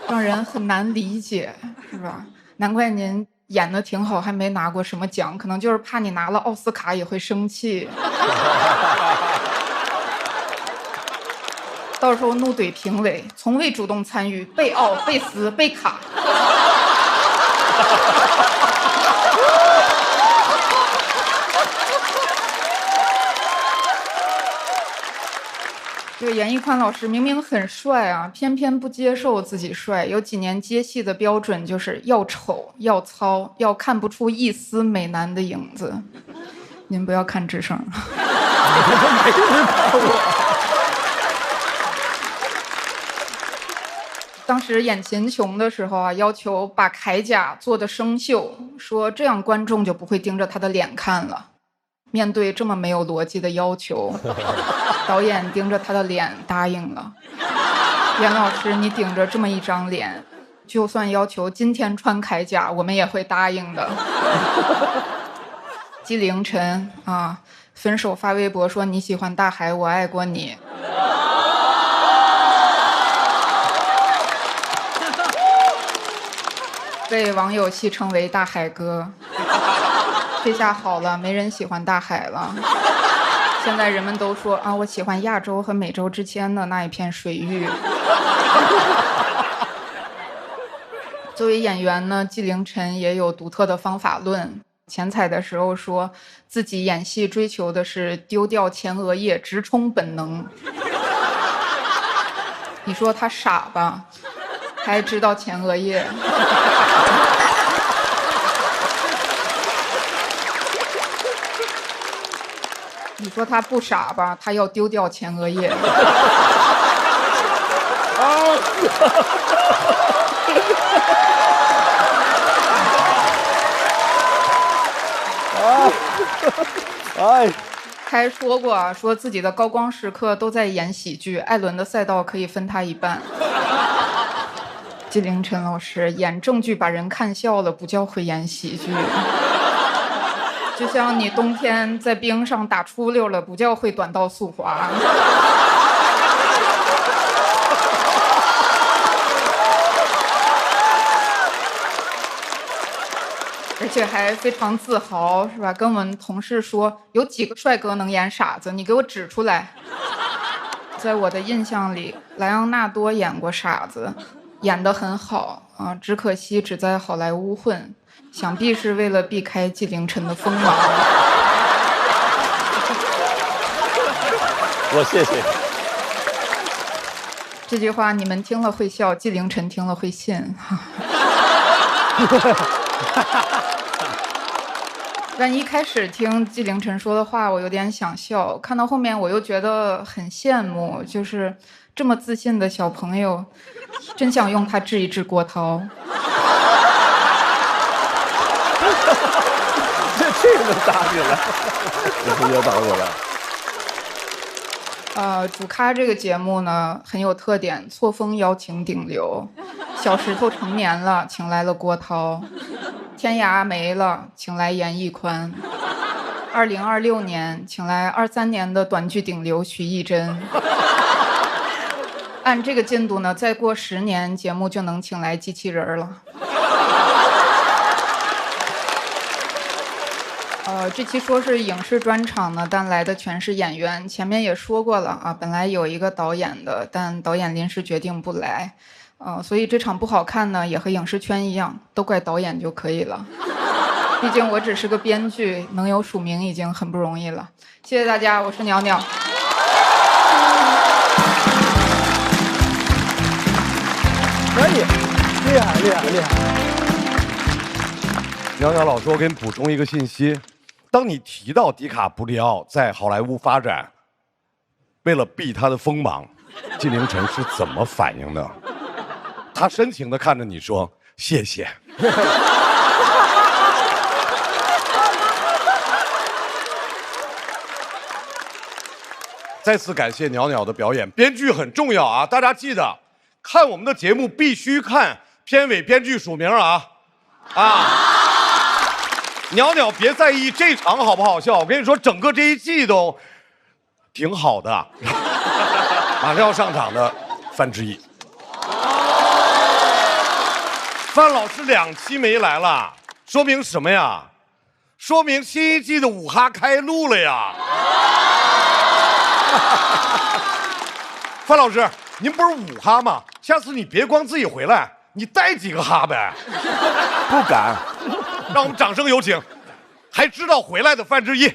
让人很难理解，是吧？难怪您演得挺好，还没拿过什么奖，可能就是怕你拿了奥斯卡也会生气。到时候怒怼评委，从未主动参与被奥、被撕、被卡。这个严屹宽老师明明很帅啊，偏偏不接受自己帅。有几年接戏的标准就是要丑、要糙、要看不出一丝美男的影子。您不要看智胜。当时演秦琼的时候啊，要求把铠甲做的生锈，说这样观众就不会盯着他的脸看了。面对这么没有逻辑的要求，导演盯着他的脸答应了。袁老师，你顶着这么一张脸，就算要求今天穿铠甲，我们也会答应的。纪凌尘啊，分手发微博说你喜欢大海，我爱过你。被网友戏称为大海哥。这下好了，没人喜欢大海了。现在人们都说啊，我喜欢亚洲和美洲之间的那一片水域。作为演员呢，纪凌尘也有独特的方法论。前采的时候说自己演戏追求的是丢掉前额叶，直冲本能。你说他傻吧，还知道前额叶。你说他不傻吧，他要丢掉前额叶。还说过啊，说自己的高光时刻都在演喜剧，艾伦的赛道可以分他一半。纪凌尘老师演正剧把人看笑了，不叫会演喜剧。就像你冬天在冰上打出溜了，不叫会短道速滑。而且还非常自豪，是吧？跟我们同事说，有几个帅哥能演傻子，你给我指出来。在我的印象里，莱昂纳多演过傻子，演得很好啊，只可惜只在好莱坞混，想必是为了避开纪凌尘的锋芒。我谢谢。这句话你们听了会笑，纪凌尘听了会信。但一开始听纪凌尘说的话，我有点想笑，看到后面我又觉得很羡慕，就是这么自信的小朋友，真想用他治一治郭涛。这个能打起来，我同学打过来。主咖这个节目呢很有特点，错峰邀请顶流。小石头成年了，请来了郭涛；天涯没了，请来严屹宽；2026年，请来23年的短剧顶流徐艺珍。按这个进度呢，再过10年，节目就能请来机器人了。这期说是影视专场呢，但来的全是演员。前面也说过了啊，本来有一个导演的，但导演临时决定不来，所以这场不好看呢，也和影视圈一样，都怪导演就可以了。毕竟我只是个编剧，能有署名已经很不容易了。谢谢大家，我是鸟鸟。可以，厉害厉害厉害。鸟鸟老师，我给你补充一个信息。当你提到迪卡普里奥在好莱坞发展，为了避他的锋芒，纪凌尘是怎么反应的？他深情地看着你说：“谢谢。”再次感谢鸟鸟的表演，编剧很重要啊！大家记得看我们的节目必须看片尾编剧署名啊！鸟鸟别在意这场好不好笑，我跟你说，整个这一季都挺好的。马上要上场的范志毅，范老师2期没来了，说明什么呀？说明新一季的五哈开录了呀！范老师，您不是五哈吗？下次你别光自己回来，你带几个哈呗。不敢。让我们掌声有请还知道回来的范志毅。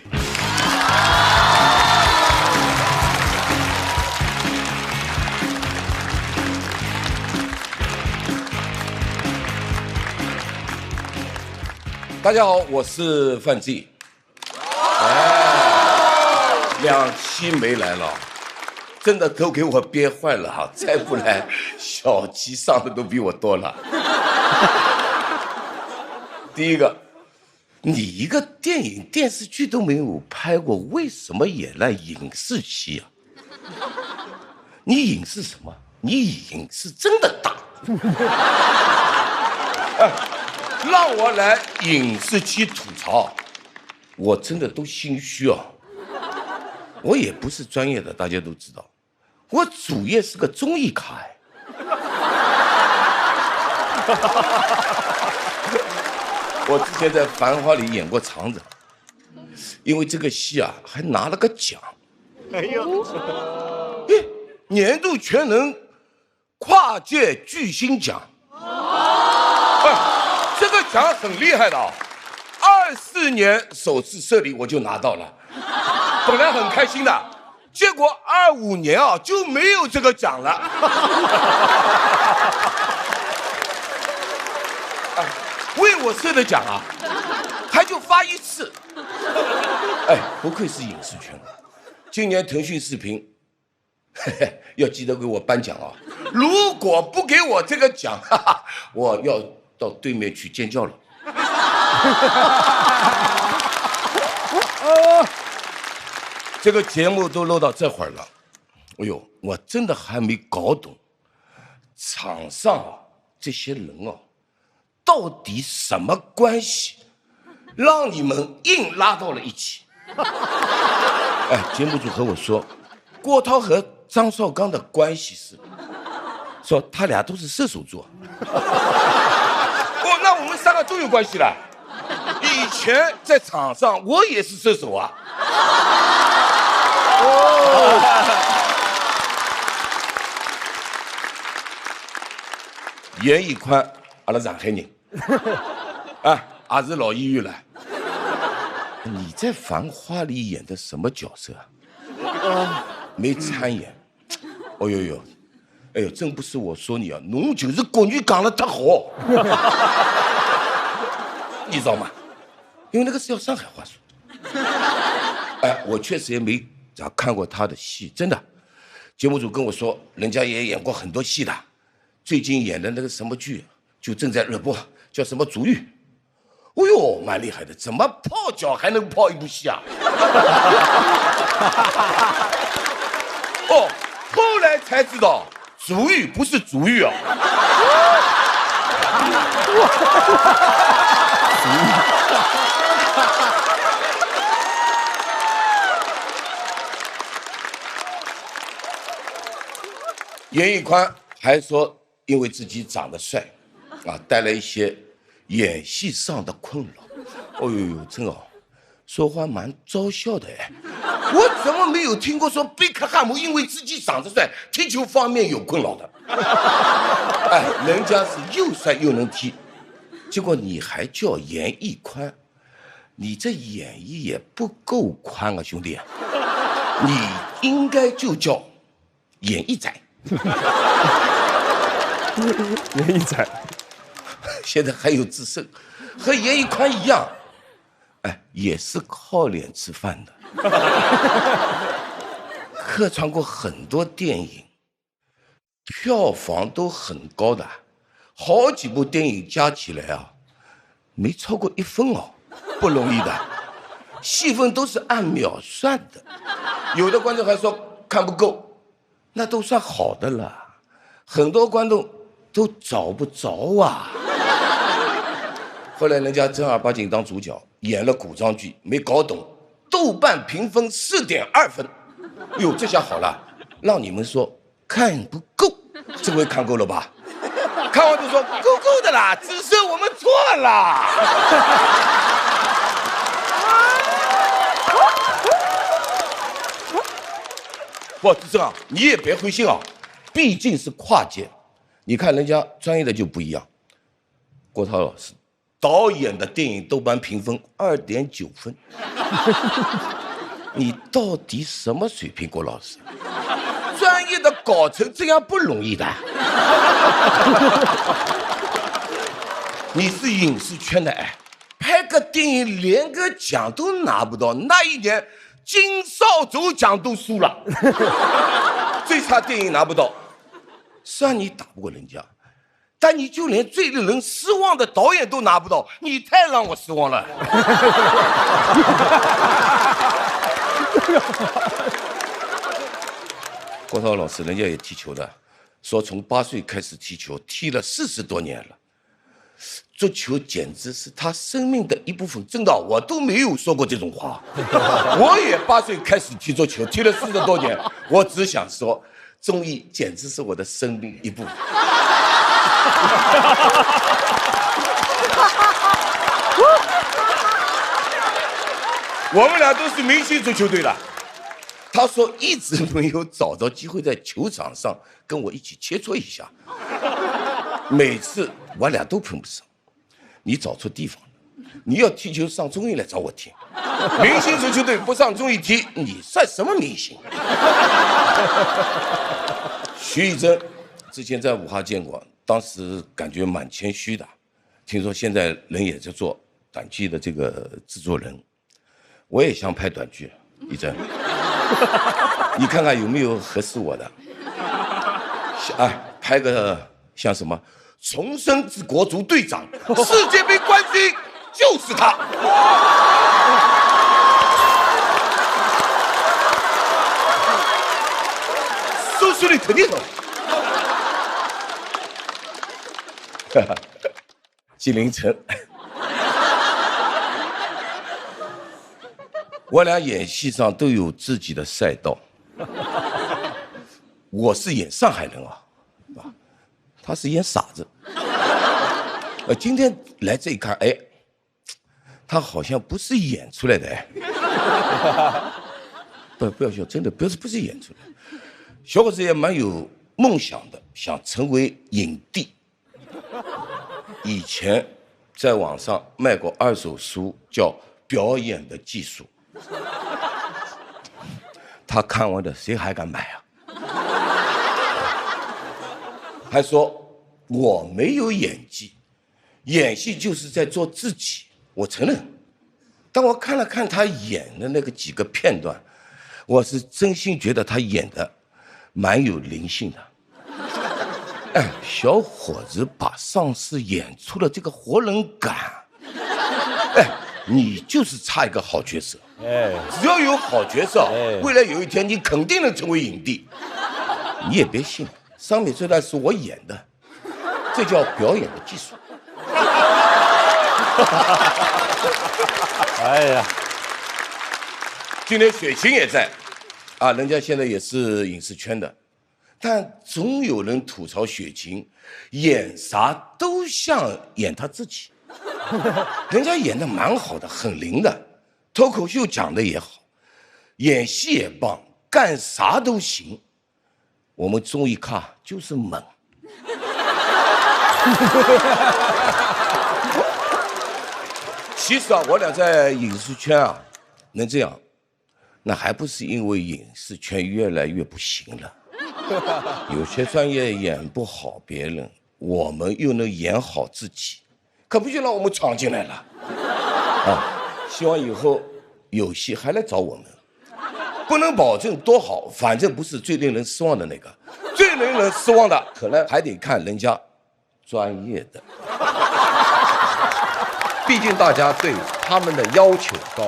大家好，我是范志毅。2期没来了，真的都给我憋坏了哈！再不来，小鸡上的都比我多了。第一个，你一个电影电视剧都没有拍过，为什么也来影视系啊？你影视什么？你影视真的大。让我来影视区吐槽，我真的都心虚啊。我也不是专业的，大家都知道，我主业是个综艺咖。我之前在《繁花》里演过肠子，因为这个戏啊，还拿了个奖。哎呀，年度全能跨界巨星奖。这个奖很厉害的啊，24年首次设立我就拿到了，本来很开心的，结果25年啊就没有这个奖了。为我设的奖啊，还就发一次。哎，不愧是影视圈啊！今年腾讯视频，要记得给我颁奖啊！如果不给我这个奖，我要到对面去尖叫了。这个节目都录到这会儿了，哎呦，我真的还没搞懂，场上啊这些人啊。到底什么关系，让你们硬拉到了一起？哎，节目组和我说，郭涛和张绍刚的关系是，说他俩都是射手座。哦，那我们3个都有关系了。以前在场上我也是射手啊。严屹宽，阿拉上海人。也是老演员了。你在《繁花》里演的什么角色啊？没参演。哦呦呦，哎呦，真不是我说你啊，侬就是国语讲得太好。你知道吗？因为那个是要上海话说。哎，我确实也没看过他的戏，真的。节目组跟我说，人家也演过很多戏的，最近演的那个什么剧就正在热播。叫什么足浴？哦呦，蛮厉害的，怎么泡脚还能泡一部戏啊？哦，后来才知道足浴不是足浴啊。严屹宽还说，因为自己长得帅，带来一些演戏上的困扰。哦呦呦，真哦，说话蛮招笑的哎。我怎么没有听过说贝克汉姆因为自己长得帅，踢球方面有困扰的？哎，人家是又帅又能踢，结果你还叫严屹宽，你这演绎也不够宽啊，兄弟！你应该就叫演绎仔。严屹仔。现在还有自称，和严屹宽一样，哎，也是靠脸吃饭的，客串过很多电影，票房都很高的，好几部电影加起来啊，没超过1分哦，不容易的，戏份都是按秒算的，有的观众还说看不够，那都算好的了，很多观众都找不着啊。后来人家正儿八经当主角，演了古装剧，没搞懂，豆瓣评分4.2分。哟，这下好了，让你们说看不够，这回看够了吧？看完就说够的啦，只是我们错了。不，志正啊，你也别灰心啊，毕竟是跨界，你看人家专业的就不一样。郭涛老师。导演的电影豆瓣评分2.9分，你到底什么水平？郭老师，专业的搞成这样不容易的。你是影视圈的哎，拍个电影连个奖都拿不到，那一年金扫帚奖都输了。最差电影拿不到，虽然你打不过人家，但你就连最令人失望的导演都拿不到，你太让我失望了。郭涛老师，人家也踢球的，说从8岁开始踢球，踢了40多年了。足球简直是他生命的一部分，真的，我都没有说过这种话。我也8岁开始踢足球，踢了40多年，我只想说，综艺简直是我的生命一部分。我们俩都是明星足球队的。他说一直没有找到机会在球场上跟我一起切磋一下，每次我俩都碰不上。你找错地方了，你要踢球上综艺来找我踢。明星足球队不上综艺踢，你算什么明星？徐艺珍之前在武汉见过，当时感觉蛮谦虚的。听说现在人也在做短剧的这个制作人，我也想拍短剧，艺珍。你看看有没有合适我的？拍个像什么重生之国足队长，世界杯冠军就是他。收视率肯定很好。纪凌尘，我俩演戏上都有自己的赛道。我是演上海人啊，他是演傻子。今天来这一看，哎，他好像不是演出来的哎。不要笑，真的不是演出来。小伙子也蛮有梦想的，想成为影帝。以前在网上卖过2手书，叫《表演的技术》。他看完的谁还敢买啊？还说我没有演技，演戏就是在做自己。我承认，但我看了看他演的那个几个片段，我是真心觉得他演的蛮有灵性的。哎，小伙子把上司演出了这个活人感。哎，你就是差一个好角色。哎，只要有好角色，未来有一天你肯定能成为影帝。你也别信，上面这段是我演的，这叫表演的技术。哎呀，今天雪晴也在，啊，人家现在也是影视圈的，但总有人吐槽雪晴演啥都像演他自己。人家演的蛮好的，很灵的，脱口秀讲的也好，演戏也棒，干啥都行。我们综艺咖就是猛。其实啊，我俩在影视圈啊，能这样，那还不是因为影视圈越来越不行了。有些专业演不好别人，我们又能演好自己，可不就让我们闯进来了啊！希望以后有戏还来找我们，不能保证多好，反正不是最令人失望的那个，最令人失望的可能还得看人家专业的。毕竟大家对他们的要求高。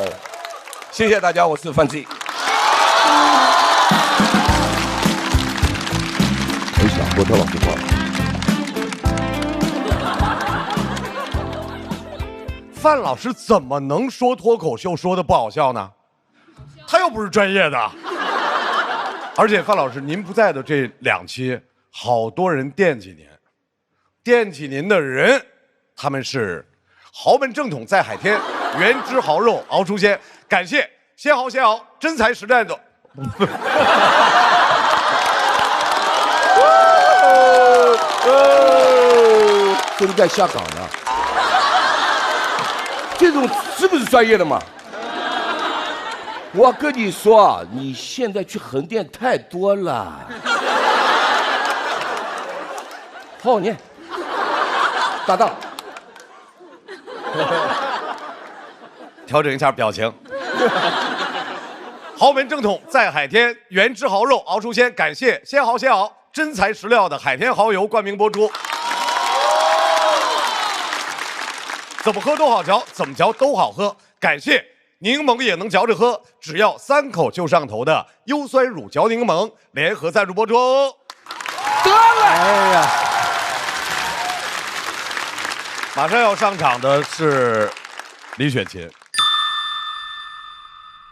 谢谢大家，我是范志毅。没想过特老师话。范老师怎么能说脱口秀说的不好笑呢？他又不是专业的。而且范老师，您不在的这2期，好多人惦记您，惦记您的人，他们是豪门正统在海天，原汁豪肉熬出鲜。感谢鲜豪鲜熬真材实干的。这你该下岗了。这种是不是专业的嘛？我跟你说啊，你现在去横店太多了。好好念，搭档。调整一下表情。豪门正统在海天，原汁蚝肉熬出鲜，感谢鲜蚝鲜熬，真材实料的海天蚝油冠名播出。怎么喝都好嚼，怎么嚼都好喝。感谢柠檬也能嚼着喝，只要3口就上头的优酸乳嚼柠檬联合赞助播出。得了，哎呀，马上要上场的是李雪琴。